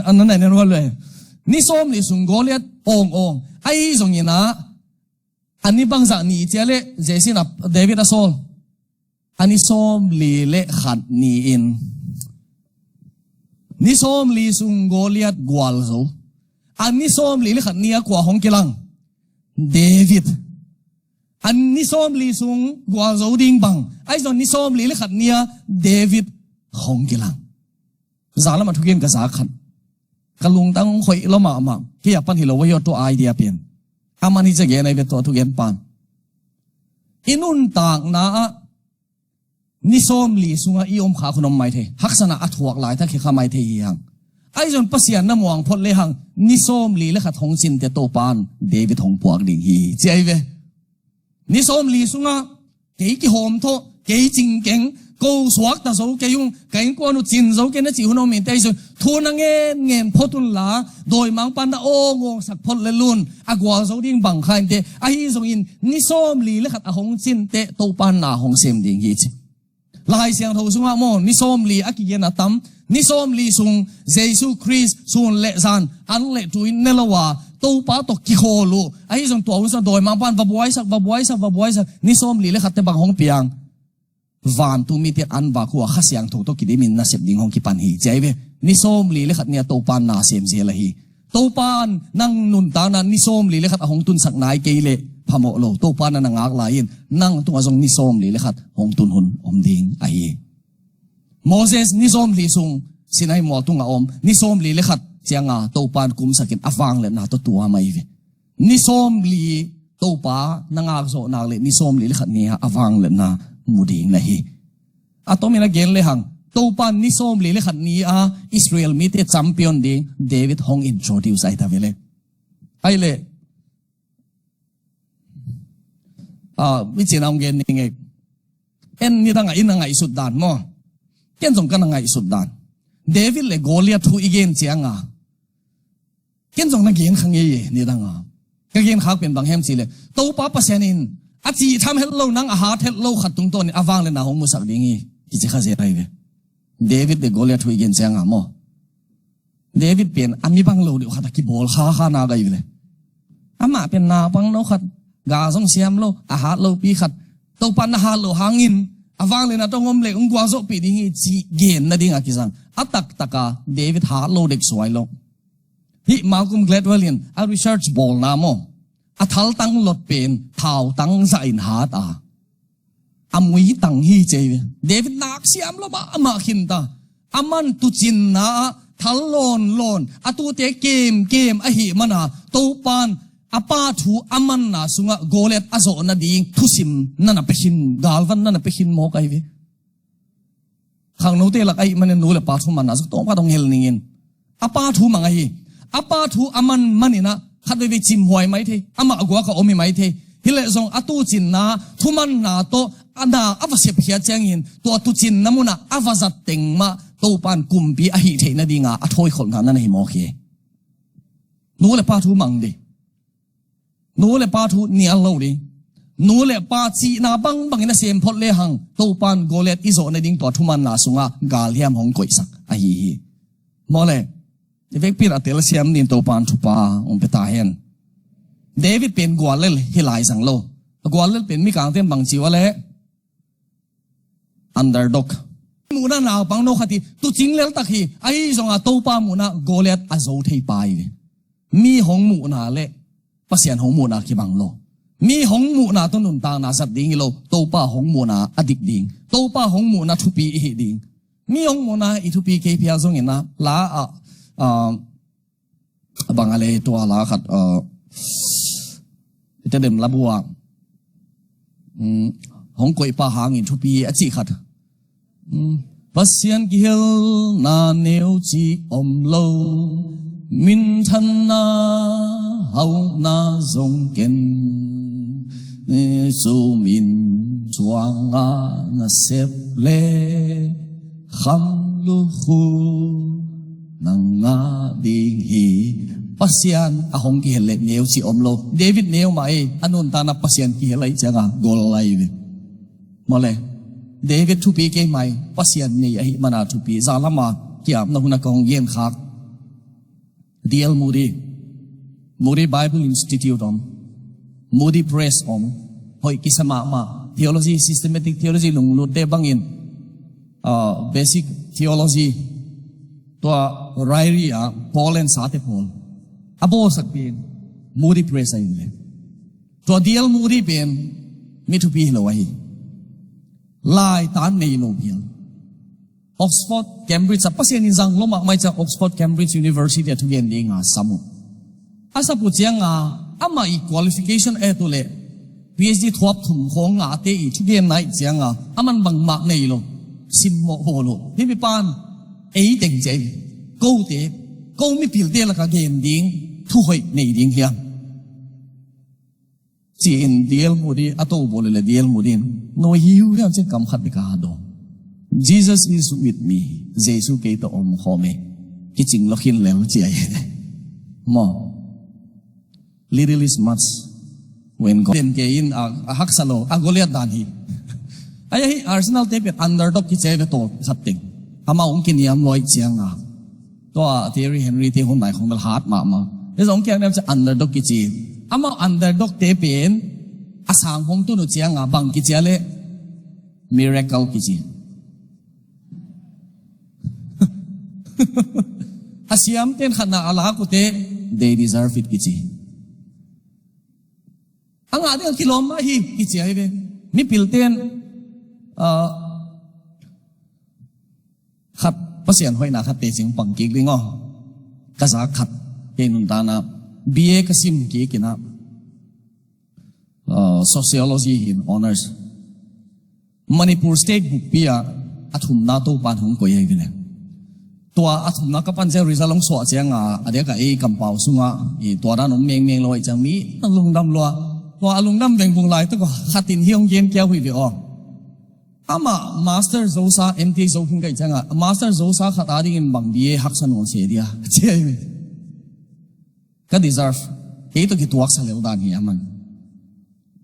อันนั้นไหนนั่นว่าเลยนี่ส้มนี่สุงโกเลียดองไอ้ส่งยินะอันนี้บางจากนี่เจเลเจสินะเดวิดอะโซลอันนี้ส้มลีเลขัดนี่อินนี่ส้มลีสุงโกเลียดกวาลโซอันนี้ส้มลีเลขัดนี่กว่าของกิลังเดวิดอันนี้ส้มลีสุงกวาลโซดิงบังไอ้ส่วนนี้ส้มลีเลขัดนี่เดวิดของกิลังซาลมาทุกเย็นกับซาขันกลุงตั้งคอยละมาที่อยากปั้นหิโลวายตัวไอเดียเปลี่ยนอามันนี่จะเกี่ยในเป็นตัวทุกเย็นปานอินุนต่างนะนิสมลีสุงอีอมขาคุณอมไม่เทหักษณะอัฐวกหลายถ้าขี้ข้าไม่เทหังไอ้จนปัสยานน้ำวางพดเลยหังนิสมลีและขัดหงจินเตโตปานเดวิดหงปวกดิ่งฮีเจ้าเวนิสมลีสุงเกี่ยกี่หอมโตเกี่ยจริงเก่งกูสวกตาสูเกี่ยงเกี่ยงกวนจินสูเกี่ยนจีหุ่นอมินเตยสุทูนังเงินพดุลลาโดยมังปันตาโองงสักพดเลลุนอากวาสูดิ่งบังคันเตไอ้ส่งอินนิสมลีและขัดหงจินเตโตปานนาหงเซมดิ่งฮีลายเสียงทูสุงามอนนิสมลีอากิเยนัตัมนิสมลีสุงเยซูคริสต์สุงเลซันอันเลตุอินเนลวาตูปาตกกิโคลูไอ้ส่งตัวอุสโดยมังปันบวยสักนิสมลีและขัดเตบังหงเปียงวานตูมีเตียอันบาคัวข้าเสียงถูกตกิดิมินนาเสพดิ่งหงกิปันฮีเจ้าเวนิสมลีและขัดเนี่ยตูปานนาเสียมเสียละฮีตูปานนั่งนุนตานันนิสมลีและขัดหงตุนสักนายเกเลพะโมโลตูปานันงากลายินนั่งตัวทรงนิสมลีและขัดหงตุนหุนอมดิ่งไอโมเสสนิสมลีซุงสินายหมอตุงอมนิสมลีและขัดเจียงาตูปานกุมสักินอฟังเลนาตัวไม่เวนิสมลีตูปานางากโซนากเลนิสมลีและขัดเนี่ยอฟังเลนามุดิ่งนะฮีอะตอมินะเกลเลหังตูปานนิสมลีและขัดนี้อิสราเอลมีเตแชมเปี้ยนดิ่งเดวิดหงอินโทรดิวส์ไอตาเวเลไอเลวิจิตรองเกนนี่ไงเอ็นนี่ตั้งไงสุดด่านมั้งเอ็นส่งกันไงสุดด่านเดวิดเลยโกเลียทูอีเกนเจียงเอ็นส่งนักเกนขังยี่นี่ตั้งนักเกนขักเป็นบางแห่งสิเลยตัวป้าเปอร์เซ็นต์อินอาจีทำให้เรานั่งอาหารเทลโลขัดตรงตัวนี่อวังเลยนะหงมุสักดิ่งยี่กิจข้าเสียไปเว้เดวิดเลยโกเลียทูอีเกนเจียงมั้งเดวิดเป็นอันมีบางโลเดียวขัดกี่บอลข้านากันอยู่เลยอามาเป็นนาบางโลขัดกาส่งเสียมโลอาหารโลปีขัดตัวปันอาหารโลหางินอฟังเลยนะต้องงมเล็กกว่าโซปีดิ่งจีเกนนะดิ่งอากิสังอัตตะกาเดวิดหาโลเด็กสวยโลฮิมาคุมเกลดเวลินอาริชาร์ดบอลนาโมอัทัลตังหลดเป็นเท้าตังใจหาตาอามุยตังฮีเจวเดวิดนักเสียมโลบ้ามาขินตาอามันตุจินนะทัลลอนอตูเตเกมอหิมันนะตัวปันอาปาทูอามันนะสุงะโกเลตอาโซนาดิ่งทุสิมนั่นน่ะเป็นหินกาลวันนั่นน่ะเป็นหินโมกไอเวข้างโน้ตเตลักไอมันเนี่ยนู้เลยปาทูมันนะสุดต้องปาตรงเฮลนิงินอาปาทูมังไออาปาทูอามันนี่นะขัดไปจิมหวยไหมเทอามากัวกับอมิไหมเทฮิเลซงอาตูจินนะทุมันนะโตอันน่ะอาวาเสียเพียเจียงยินตัวตุจินน้ำมันนะอาวาจัดเต็งมาตัวปานกุมปีอหิเทนะดิ่งอาถอยคนนั้นนั่นหิโมเคนู้เลยปาทูมังดินู้เลยปาทูเนียลโลดินู้เลยปาจีนาบังนะเสียมพดเลหังตัวปานโกเลตอิโซในดิ่งตัวทุมันนาสุงะกาเลียมหงกุยสักไอฮีมอเลยเวกปีระเตลเสียมดินตัวปานทุปาองเปตาเฮนเดวิดเป็นกวาเลลฮิไลสังโลกวาเลลเป็นมีการเต็มบังจิวะเลอันเดอร์ด็อกมูนานาบังโนขัดตุจิงเลลตักฮีไอซงอาตัวปามูนาโกเลตอาโซเทปายมีหงมูนาเลปัสยันหงมูนาคิบังโลมีหงมูนาต้นนุนตานาสับดิ่งโลตัวป้าหงมูนาอดิกดิ่งตัวป้าหงมูนาทุปีอิดิ่งมีหงมูนาอิทุปีเคพีอาซงเห็นนะลาบางอะไรตัวลาขัดจะเดิมระบัวหงกวยป้าหางอินทุปีอจิขัดปัสยันกิเฮลนาเนวจีอมโลมินทันนาเฮานาจงเก็นซูมินจวงอานาเซบเลขัมลูฮูนังนาดิงฮีปัสยันอาหงกิเฮเลเนวจีอมโลเดวิดเนวมาอันนุนตานาปัสยันกิเฮเลจังโกลไลวิมาเลยเดวิดทุปีเกไม่ปัสยันนี่ไอมานาทุปีซาลามาเกี่ยมนักกองเย็นคัก D.L. Moody Bible Institute Moody Press hoi kisama ma theology systematic theology lunglut de bangin basic theology to Ryrie Paul and Sate Paul abo sakpin Moody Press ai le to D.L. Moody pen mi thu pi lo ai lai tan nei lo bial Oxford Cambridge pasien in jang loma mai cha Oxford Cambridge University at gen ding samu asa pu chianga ama I qualification to le PhD thop thum khong te I thu gen nai chianga aman bang mak nei lo sim mo holo ni mi pan ei teng je ko mi pil de la ka gen ding thu hoi nei ding hiam chi in D.L. Moody ato bole le D.L. Moody no hiu ram chen kam khat be ka do Jesus is with me Jesus ke to home ki ching lokhin lel chi ai mo little is much when God ke in a haksalo a Goliath dan hi ai Arsenal te pet underdog ki cheve to khatting ama ong kin yam loi chianga to Thierry Henry te hon nai khong dal hat ma e jong kyang nam cha underdog ki chi ama underdog te pen asang hom tu no chianga bang ki chale miracle ki chi Asiam ten khana ala ko te they deserve it kichi ang ade kiloma hi kichi ai be mi pilten khat pasien hoina khat te jing pangki ringo kaza khat ke nun dana BA kasim ki kina sociology in honors Manipur state book pia athum na to pan hong ko ye bileตัวอาทุมนักปั้นเจริญลงสวดเสียงเดี๋ยวก็กำเป่าสุงตัวด้านนมเมียงลอยจังมีลุงดำลัวตัวลุงดำแบ่งบุงไหลตัวก็ขัดตินเฮียงเย็นแก้วหุยเดียวอามามาสเตอร์โซซาMTโซคิงกันจังมาสเตอร์โซซาขัดอาดิ่งบังบีฮักษณวเสียดีเจ้าก็ deserve ตัวกี่ตัวสักเลี้ยวด้านนี้มัน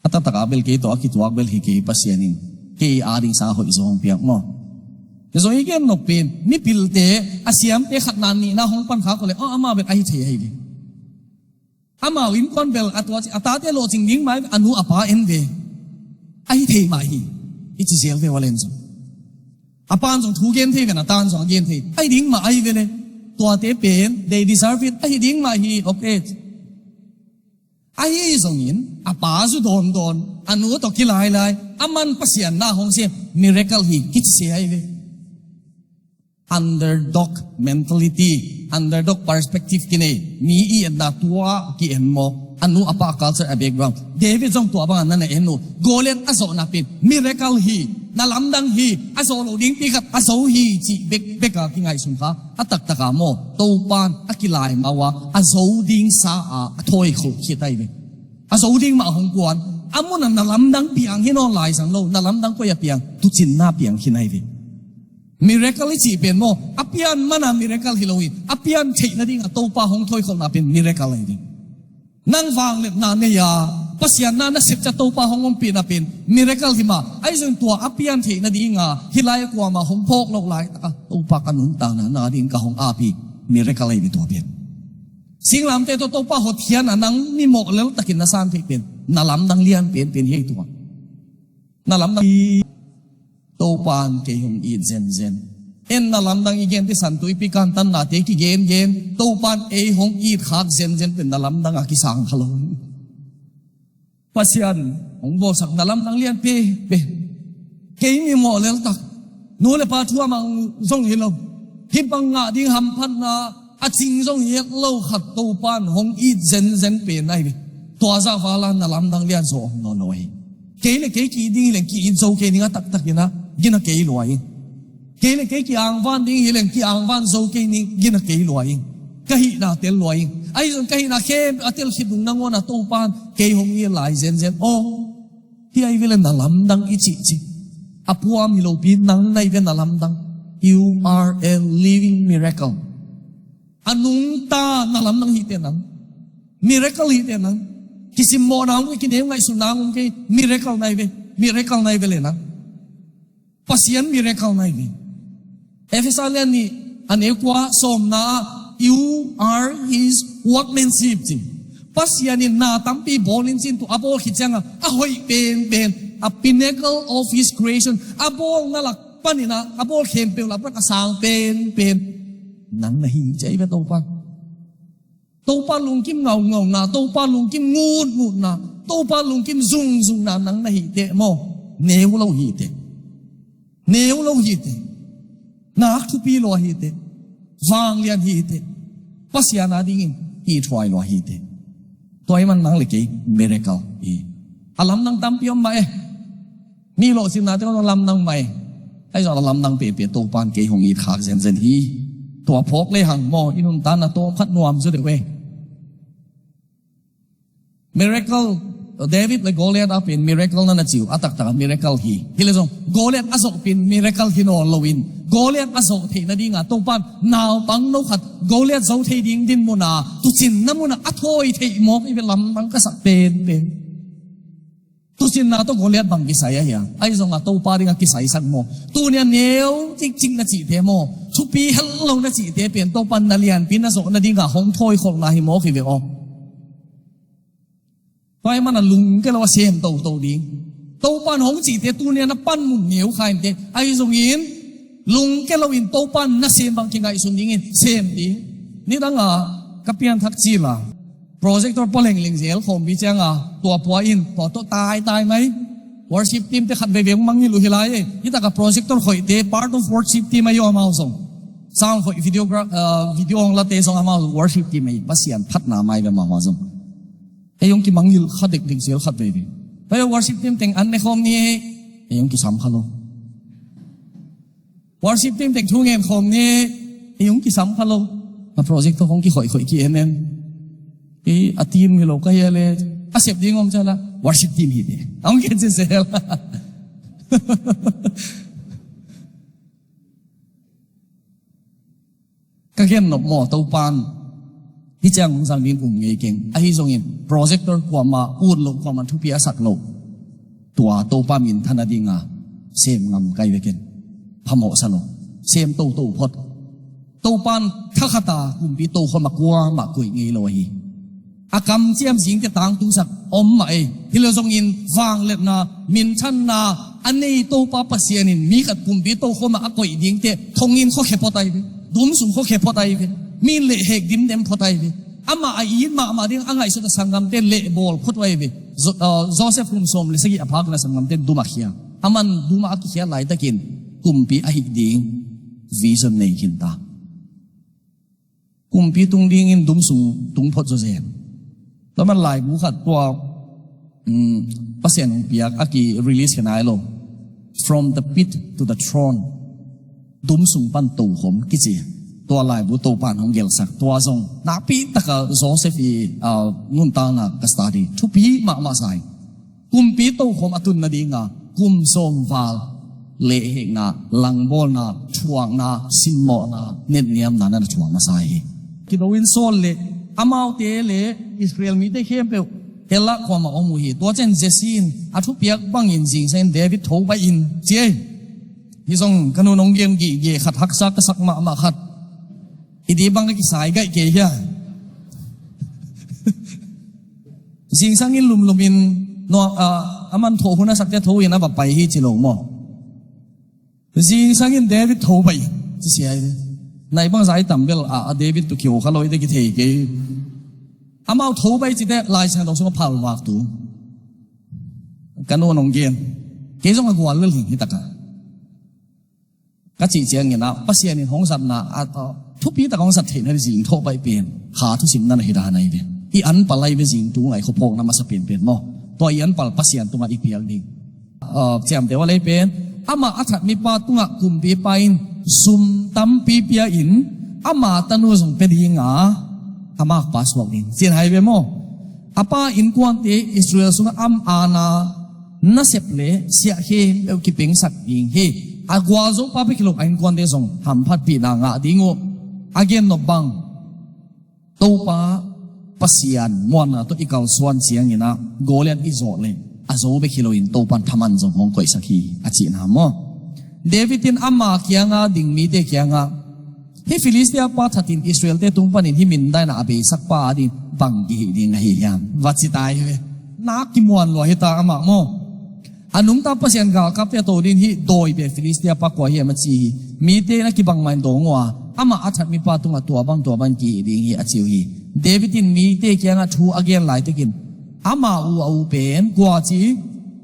อัตตะกาเบลกี่ตัวกี่ตัวเบลฮิกี่ปัสยานิงกี่อาดิ่งสาหุยโซงเปียกมั้งso igen no pen mi pilte asiam te khatnan ni na hong pan kha ko le ama bet ai thei ai le ama win kon bel atwa atate lo ching ding mai anu apa en ve ai thei mai hi ichi sel ve walen so apan jong thu gen thei na tan jong gen thei ai ding ma ai ve le to te pen they deserve it ai ding ma hi okay ai jong in apa su don anu to kilai lai aman pasian na hong se miracle hi kichi se ai ve underdog mentality underdog perspective kini mi I na tua ki enmo anu apa culture a background David jong tua bang na enu Goliath aso na pin miracle hi na lamdang hi aso lo ding ti khat aso hi chi beka ki ngai sum kha atak taka mo to pan akilai mawa aso ding sa a thoi khu khi tai ve aso ding ma hong kwan amun na lamdang piang hi no lai sang lo na lamdang ko ya piang tu chin na piang hinai ve miracle chi pen mo apian mana miracle hiloin apian theina ding atopa hong thoi khol na pen miracle ai ding nang wang le na ne ya pasian na sep cha topa hong om pin apin miracle hima ai jong tua apian theina ding hilai kwa ma hong phok lok lai ta topa kanun ta na ding ka hong api miracle ai to pen singlam te to topa ho thian anang ni mok lel takin na san the pen na lam dang lian pen hei to na lam dang to pan ke hong I zen en na lam dang igen ti san tui pi kan tan na te ki gen to pan hong I khak zen pen na lam dang ki sang khalo pasian hong bo sak na lam dang lian pe ke mi mo lel tak no le pa thua mang zong hi lo hi bang nga ding ham phan na a ching zong yek lo khat to pan hong I zen pe nai to za wala na lam dang lian so no noi ke le ke ki ding le ki in zo ke ni tak ina gina ke loi ke le ke ki ang van ding hilen ki ang van zo ke ni gina ke loi ka hi na tel loi ai zon ka hi na ke atel khidung na ngona to pan ke hong ye lai zen hi ai vilen na lam dang ichi apua mi lo pin nang nai ven na lam dang you are a living miracle anung ta na lam dang hi te nang miracle hi te nang kisim mo na ngi ki dem ngai su na ngi miracle nai ve le na pasian miracle nai ve Ephesians ni anekwa som na you are his wak len sip chi pasianin na tampi bolin sin tu abo khichanga a hoi ben a pinnacle of his creation abo ngalak panina abo khempel la pra sang pen nan na hi chai ba to pa lung kim ngau na to pa lung kim ngut na to pa lung kim zung na nang na hi te mo neu lo hi te na khu pi lo hi te wang lian hi te pasiana dingin hi thwai lo hi te toy man nang le ke miracle alam nang tampiom mai mi lo sin na te ko lam nang mai ai zo lam nang pe to pan ke hong i khak zen hiตัวพกเลยหังมออินุนตานะตัวพัดนวมสุดเว้ย miracle David เลย Goliath อ่ะเป็น miracle นั่นน่ะจิ๋วอัตตะ miracle ฮีเลยส่ง Goliath อ่ะส่งเป็น miracle ฮีโนลวิน Goliath อ่ะส่งเทนะดิงอ่ะตัวปันนาวปังโนขัด Goliath ส่งเทดิงดินมุนาตุจินน้ำมุนาอัทโอยเทมอกอีเป็นลำมันก็สักเป็นตุจินนาตัว Goliath บังกิสัยอ่ะไอ้ส่งอ่ะตัวปาริงอ่ะกิสัยสักโมตัวเนี่ยเหนียวจริงๆนะจิเทโมชุปีฮัลโหลนะจิเตเปลี่ยนตัวปันนาเลียนปินนะส่งนะดิงอ่ะหงถอยของนาฮิโมกิเวอไปมันน่ะลุงก็เราเซมตัวดิงตัวปันหงจิเตตัวเนี่ยนะปั้นมุนเหนียวใครเตไอ้ส่งยินลุงก็เราอินตัวปันนะเซมบางทีไงส่งยิงเซมดินี่ตั้งอ่ะกับเปียนทักจีล่ะโปรเจคเตอร์พอเล่งเสียของพี่เจ้าอ่ะตัวปัวอินตัวตายไหมworship team te khat bebe mang ni lu hilai ni ta ka projector khoi te part of worship team ayo amao song sound khoi video ong la te song amao worship team ai pasian phat na mai be ma ma song ayong ki mang ni khat dek ding sel khat bebe pa worship team teng an ne khom ni ayong ki sam khalo worship team teng thung em khom ni ayong ki sam khalo ma projector khong ki khoi ki enen e a team ni lo ka yele asep ding om chala worship team hi de ang ke se sel ka gen no mo to pan hi chang sang din nge keng a hi zong in projector kwa ma ut lo kwa man thu pi asak lo tua to pa min thana dinga sem ngam kai ve ken phamo sa lo sem to phot to pan thakata kum pi to khon ma kwa ma koi nge lo hi akam chiam jing te tang tu sak om mai hilo zong in wang let na min chan na anei to pa pasianin mi khat pum bi to khoma akoi ding te thongin kho khe potai be dum sum kho khe potai be min le hek dim dem potai be ama ai ma ding angai su ta sangam te le bol photwai be Joseph rum som le sagi aphak na sangam te duma khia aman duma ki khia lai takin kumpi a hi ding vision nei kin ta kumpi tung ding in dum sum tung phot zo zenแล้วมันหลายบุคคลตัวภาษาอังกฤษอากี release กันไอ้โล from the pit to the throne ดุมสุงปันตูผมกิจตัวหลายบุตูปานของเกลสักตัวทรงนักปีตะกะโจเซฟีงุนตานักกัสตาดีทุปีมาใส่กุมปีตูผมอตุนนาดีงากุมทรงวาลเละเหงาลังบอลนาช่วงนาซิมโมนาเน็ตเนียมนานั่นช่วงมาใส่กิโดวินโซนเละอามาเตเลอิสราเอลมีได้เข้มเปลเฮลักความมาอมุฮีตัวเจนเจซินอาทุเปียกบังอินจิงเซนเดวิดโถไปอินเจที่ส่งขนุนองเกียมกี่เกขัดฮักซักสักมาขัดอีดีบังกี่สายไก่เกียจิงสังอินลุมอินนัวอามันโถหุ่นสักจะโถอินนะแบบไปฮีจิโลมอจิงสังอินเดวิดโถไปจะเสียในบางสายต่ำเบลเดวิดตุกิโอเขาลอยได้กี่เทกี่อามาโถไปจิตได้ลายเส้นตรงส่งผ่านวากตูกันโนนงเกียนเกี่ยงกับกวนเรื่องหินตะกะก็จีเจียงเงี้ยนะภาษาเนี่ยของสัตว์นะทุกปีแต่ของสัตว์เห็นให้สิ่งโถไปเปลี่ยนขาทุกสิ่งนั่นเหตุอะไรเนี่ยอีอันปลายเป็นสิ่งตรงไหนเขาพกนำมาสเปลี่ยนมั้งตัวอีอันปลายภาษาตรงอีเปียงดิ่งเจียมแต่ว่าอะไรเป็นอามาอัฐมีปาตุงะกุมปีไปซุมตั้มปีเปียอินอามาตันูส่งเป็นยิงอามาปัสวกดินเสียหายไปมั้งอาป้าอินกวนเตอิสราเอลส่งอานาน่าเสพเล่เสียเฮเอวกิเป็งสักยิงเฮอากวาโซป้าไปกิโลอินกวนเตส่งทำพัดปีนางะดิ่งโออาเกนนบังตัวป้าปัสยานมวนนะตัวอีกเอาส่วนเสียงนี่นะโกเลียนอิโซเลอาโซไปกิโลอินตัวปันทำมันส่งของก่อยสักทีอาจีนหามอเดวิดินอามาเกียงดิ่งมีเดเกียง ที่ฟิลิสเตียปาทัดินอิสราเอลเตตุงปนินที่มินได้นาเบสักปาดินบังกีดิงไงยามวัดสิตายเว้นักกิมวนลอยตาอามะโมอันนุ่งตาปัสยันกากับเตโตดินที่โดยเบฟิลิสเตียปากว่าเฮมัจีมีเตนักกิบังมันโดงว่าอามาอัจฉริมีปาตุงตัวบังกีดิงฮีอาจิวฮีเดวิดินมีเตเกียงทูอเกนไลตะกินอามาอูเป็นกว่าจี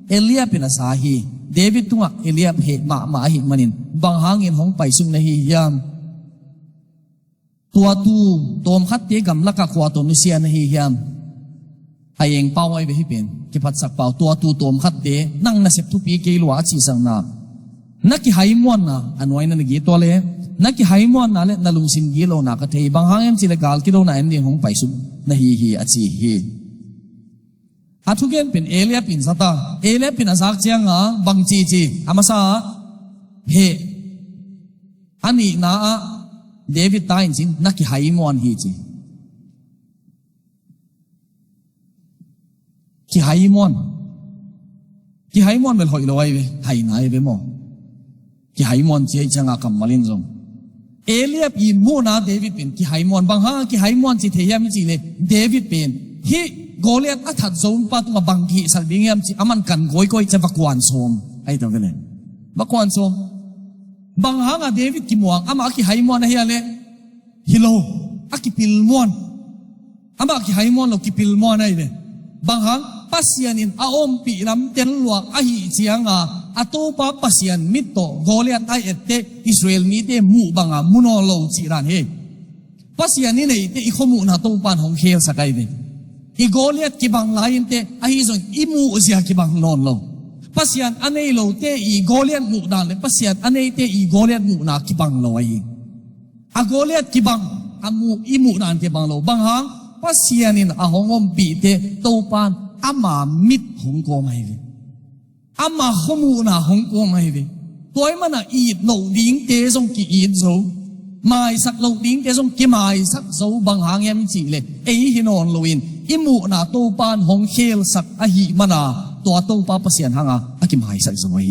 เอเลียเป็นอาสาฮีเดวิดตุงเอเลียเหตุมาหิมันินบางหางเงินของไปซุงในฮียามตัวตมคัดเตกำลักขวาตัวนุเซียนฮียามไอเองเป้าไว้ไปให้เป็นกิพัดสักเป้าตัวตมคัดเตนั่งนาเสพทุปีเกลัวอาชีสังนานักกิไฮมวนนะอันไว้นั่นกี่ตัวเลยนักกิไฮมวนนะเลยนั่ลุงสินกีโลนักเทบางหางเอ็มจิเลกาลกิโลนาเอ็มเดียของไปซุงในฮีอาชีฮีอาทุกอย่างเป็นเอเลียเป็นสัตว์เอเลียเป็นอาศักเจียงบังจีอามาซาเฮอันนี้นะเดวิดตายจริงนักกิไฮมอนฮีจีกิไฮมอนเป็นหอยลอยไปไฮไหนไปมั้งกิไฮมอนจีจังอากัมมาลินซงเอเลียปีนมูนาเดวิดเป็นกิไฮมอนบางฮะกิไฮมอนจีเทียมจีเลยเดวิดเป็นฮีโกเลียตอัฐโซมปาตุงบังกีสักดิ้งยามจีอามันกันก้อยจะบักวนโซมไอ้ตัวกันเลยบักวนโซมบางหางเดวิดกิมวงอามากิไฮมอนเฮียเลยฮิโลอากิปิลมอนอามากิไฮมอนเรากิปิลมอนไอ้เลยบางหางปัสยานินอาอมปีลำเต็นหลวงอาหิเจียงอาโตปาปัสยานมิตโตโกเลียตไอเอตเตอิสราเอลมีเตมูบังมุนอโลจีรันเฮปัสยานินเลยเตอิขมูนาโตปันของเฮลสักไอ้เลยอีโกเลียตกิบังลายเตอหิซงอิมูอุเซียกิบังนอนโลปัสยันอันนี้โลเตอีโกเลียตมุดานเลยปัสยันอันนี้เตอีโกเลียตมุนากิบังลอยอาโกเลียตกิบังอามูอิมูดานกิบังโลบางหางปัสยันินอาหงอมปีเตโตปานอามามิดหงโกไม่เวอามาขมูนาหงโกไม่เวตัวมันอีดโลดิ้งเตซงกิอีดโซไม่สักโลดิ้งเตซงกิไม่สักโซบางหางยังจีเลยเอฮินอนโลอินอิมูนาโตปานหงเคลสักอหิมานาตัวโตปาปเสียนหางอากิมหายสักสมัย